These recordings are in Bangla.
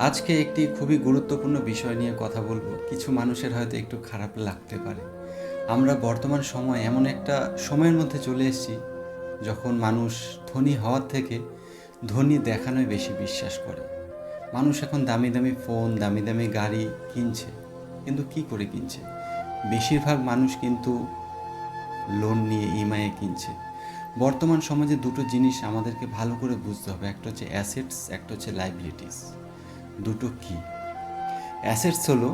আজকে একটি খুবই গুরুত্বপূর্ণ বিষয় নিয়ে কথা বলবো। কিছু মানুষের হয়তো একটু খারাপ লাগতে পারে। আমরা বর্তমান সময়ে এমন একটা সময়ের মধ্যে চলে এসেছি যখন মানুষ ধনী হওয়ার থেকে ধনী দেখানোয় বেশি বিশ্বাস করে। মানুষ এখন দামি দামি ফোন, দামি দামি গাড়ি কিনছে, কিন্তু কি করে কিনছে? বেশিরভাগ মানুষ কিন্তু লোন নিয়ে ইএমআইয়ে কিনছে। বর্তমান সমাজে দুটো জিনিস আমাদেরকে ভালো করে বুঝতে হবে, একটা হচ্ছে অ্যাসেটস, একটা হচ্ছে লাইবিলিটিস। দুটো কি? অ্যাসেটস হলো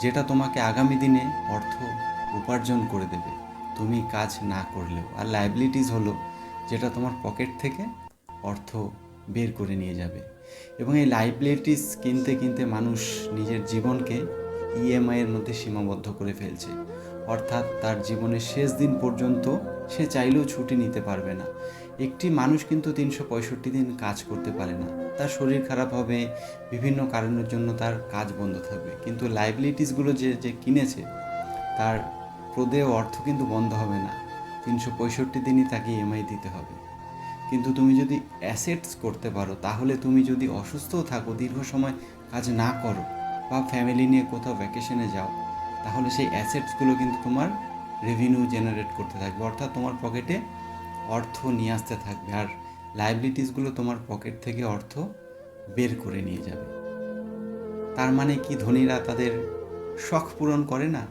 যেটা তোমাকে আগামী দিনে অর্থ উপার্জন করে দেবে তুমি কাজ না করলেও, আর লায়াবিলিটিস হলো যেটা তোমার পকেট থেকে অর্থ বের করে নিয়ে যাবে। এবং এই লায়াবিলিটিস কিনতে কিনতে মানুষ নিজের জীবনকে ইএমআইয়ের মধ্যে সীমাবদ্ধ করে ফেলছে। অর্থাৎ তার জীবনের শেষ দিন পর্যন্ত সে চাইলেও ছুটি নিতে পারবে না। একটি মানুষ কিন্তু ৩৬৫ দিন কাজ করতে পারে না, তার শরীর খারাপ হবে, বিভিন্ন কারণের জন্য তার কাজ বন্ধ থাকবে, কিন্তু লাইবিলিটিসগুলো যে যে কিনেছে তার প্রদেয় অর্থ কিন্তু বন্ধ হবে না। ৩৬৫ দিনই তাকে ইএমআই দিতে হবে। কিন্তু তুমি যদি অ্যাসেটস করতে পারো, তাহলে তুমি যদি অসুস্থও থাকো, দীর্ঘ সময় কাজ না করো, বা ফ্যামিলি নিয়ে কোথাও ভ্যাকেশনে যাও, তাহলে সেই অ্যাসেটসগুলো কিন্তু তোমার রেভিনিউ জেনারেট করতে থাকবে, অর্থাৎ তোমার পকেটে অর্থ নিয়ে আসতে থাকবে। আর লায়াবিলিটিসগুলো তোমার পকেট থেকে অর্থ বের করে নিয়ে যাবে। তার মানে কি ধনীরা তাদের শখ পূরণ করে না?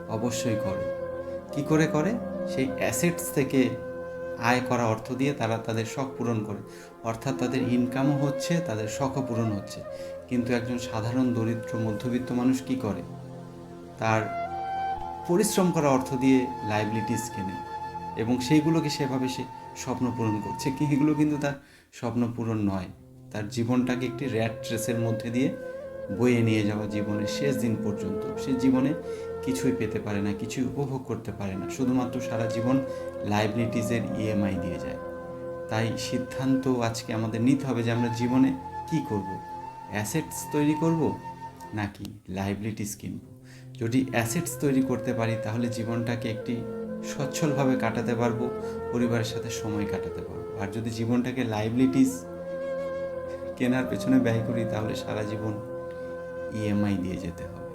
অবশ্যই করে। কি করে করে? সেই অ্যাসেটস থেকে আয় করা অর্থ দিয়ে তারা তাদের শখ পূরণ করে। অর্থাৎ তাদের ইনকামও হচ্ছে, তাদের শখও পূরণ হচ্ছে। কিন্তু একজন সাধারণ দরিদ্র মধ্যবিত্ত মানুষ কি করে? তার পরিশ্রম করা অর্থ দিয়ে লায়াবিলিটিস কেনে এবং সেইগুলোকে সেভাবে সে স্বপ্ন পূরণ করছে, এগুলো কিন্তু তার স্বপ্ন পূরণ নয়। তার জীবনটাকে একটি র্যাট রেসের মধ্যে দিয়ে বয়ে নিয়ে যাওয়া, জীবনের শেষ দিন পর্যন্ত সে জীবনে কিছুই পেতে পারে না, কিছুই উপভোগ করতে পারে না, শুধুমাত্র সারা জীবন লায়াবিলিটিসের ইএমআই দিয়ে যায়। তাই সিদ্ধান্ত আজকে আমাদের নিতে হবে যে আমরা জীবনে কি করব, অ্যাসেটস তৈরি করব নাকি লায়াবিলিটিস কিনব। যদি অ্যাসেটস তৈরি করতে পারি তাহলে জীবনটাকে একটি সচ্ছলভাবে কাটাতে পারবো, পরিবারের সাথে সময় কাটাতে পারবো। আর যদি জীবনটাকে লায়াবিলিটিস কেনার পেছনে ব্যয় করি তাহলে সারা জীবন ইএমআই দিয়ে যেতে হবে।